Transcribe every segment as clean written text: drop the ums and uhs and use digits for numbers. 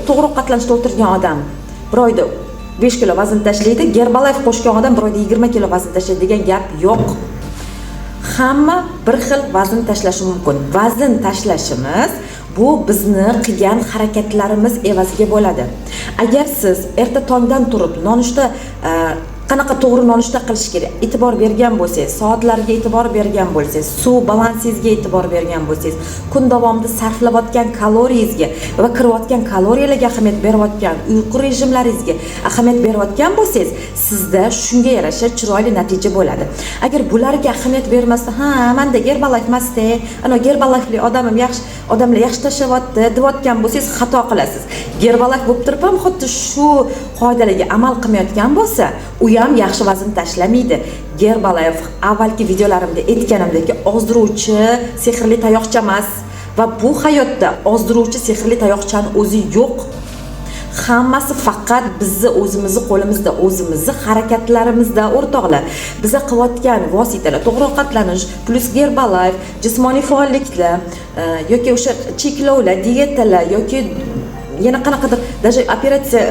to'g'ri ovqatlanishda o'tirgan odam bir oyda 5 kilo vazn tashlaydi, Herbalife qo'shgan odam bir oyda 20 kilo vazn tashlaydi degan gap yo'q. Hamma bir xil vazn tashlashi mumkin. Vazn tashlashimiz bu bizni qilgan harakatlarimiz evaziga bo'ladi. Agar siz erta tongdan turib nonushta qanaqa to'g'ri nonushta qilish kerak e'tibor bergan bo'lsangiz, soatlarga e'tibor bergan bo'lsangiz, suv balansingizga e'tibor bergan bo'lsangiz, kun davomida sarflayotgan kaloriyangizga va kirayotgan kaloriyalarga ahamiyat berayotgan, uyqu rejimlaringizga ahamiyat berayotgan bo'lsangiz, sizda shunga yarasha chiroyli natija bo'ladi. Agar bularga ahamiyat bermasdan, ha, menda Herbalife emas-da, ana Herbalifeli odamlar yaxshi tashlayapti deyotgan bo'lsangiz, xato qilasiz. Herbalife bo'lib turib ham xuddi shu qoidalarga amal qilmayotgan bo'lsa, u ham yaxshi vazn tashlamaydi. Herbalife avvalgi videolarimda aytganimdek ozdiruvchi sehrli tayoqcha emas va bu hayotda ozdiruvchi sehrli tayoqchani o'zi yo'q. Hammasi faqat bizni o'zimizni qo'limizda, o'zimizni harakatlarimizda, o'rtoqlar. Biza qilayotgan vositalar, to'g'ri ovqatlanish plus Herbalife, jismoniy faolliklar yoki o'sha cheklovlar, dietalar yoki yana qanaqadir даже operatsiya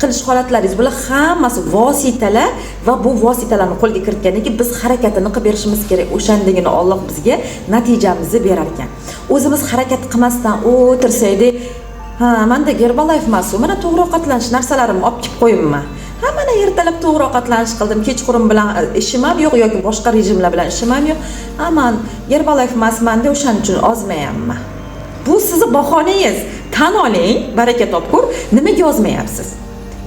qilish holatlaringiz, bular hammasi vositalar va bu vositalarni qo'lga kiritgandan keyin biz harakatini qilib berishimiz kerak. O'shandagina Alloh bizga natijamizni berar ekan. O'zimiz harakat qilmasdan o'tirsaydik, ha, menda Herbalife emas, mana to'g'ri ovqatlanish narsalarimni olib kelib qo'yibman. Ha, mana ertalab to'g'ri ovqatlanish qildim, kechqurun bilan ishim ham yo'q yoki boshqa rejimlar bilan ishim ham yo'q. Ha, men Herbalife emasman-da, o'shaning uchun ozmayapman. Bu sizni bahonangiz. Tan oling, baraka topkur, nimaga yozmayapsiz?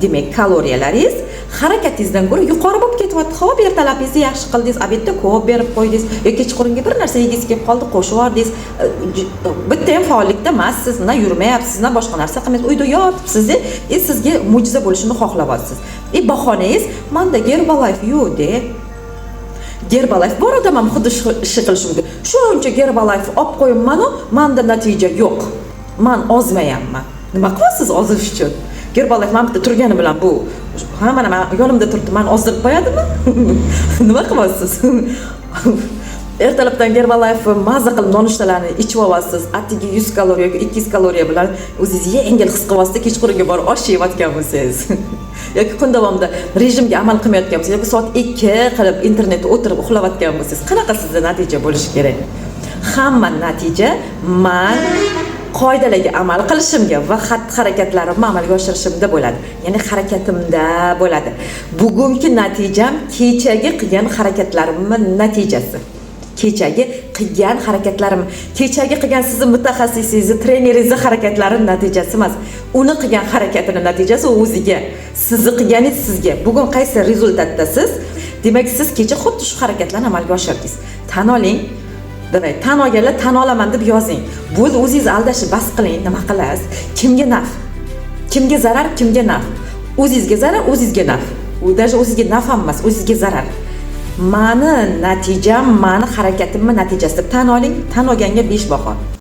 Demak, kaloriyalaringiz harakatingizdan ko'ra yuqori bo'lib ketyapti. Xo'p, ertalabingizni yaxshi qildingiz, obedda ko'p berib qo'ydingiz yoki kechqurunga bir narsa yegingiz kelib qoldi, qo'shib yubordingiz. Bitta ham faollikda emassiz, na yurmayapsiz, na boshqa narsa qilmaysiz, uyda yotibsiz, sizga mo'jiza bo'lishini xohlayapsiz. Bahonangiz, menda Herbalife yo'q-da. Herbalife bor odam ham xuddi ish qilishi mumkin. Shuncha Herbalife olib qo'yibman-ku, menda natija yo'q. Men ozmayapman. Nima qilasiz ozish uchun? Herbalife men bitta turgani bilan bu mana men yonimda turibdi, men ozdirib qo'yadimi? Nima qilasiz? Ertalabdan Herbalife maza qilib nonushtalarni ichib olasiz. Atigi 100 kaloriya yoki 200 kaloriya bilan o'zingizni yengil his qilyapsiz, kechqurunga borib osh yeyotgan bo'lsangiz. Yoki kun davomida rejimga amal qilmayotgan bo'lsangiz, yoki soat 2 qilib internetda o'tirib uxlayotgan bo'lsangiz, qanaqa sizda natija bo'lishi kerak? Hamma natija men qoidalarga amal qilishimga va xatti-harakatlarimni amalga oshirishimda bo'ladi. Ya'ni harakatimda bo'ladi. Bugungi natijam kechagi qilgan harakatlarimning natijasi. Kechagi qilgan harakatlarim, kechagi qilgan sizning mutaxassisingiz, treneringiz harakatlarining natijasi emas. Uni qilgan harakatining natijasi o'ziga. Sizni qilganingiz sizga. Bugun qaysi rezultatdasiz? Demak, siz kecha xuddi shu harakatlarni amalga oshirdingiz. Tan oling. Demak, tan olganlar tan olaman deb yozing. Bu o'zingizni aldashni bas qiling, nima qilasiz? Kimga naf? Kimga zarar, kimga naf? O'zingizga zarar, o'zingizga naf. U даже o'zingizga naf ham emas, o'zingizga zarar. Mani natijam, mani harakatimning natijasi. Tan oling, tan olganga 5 baho.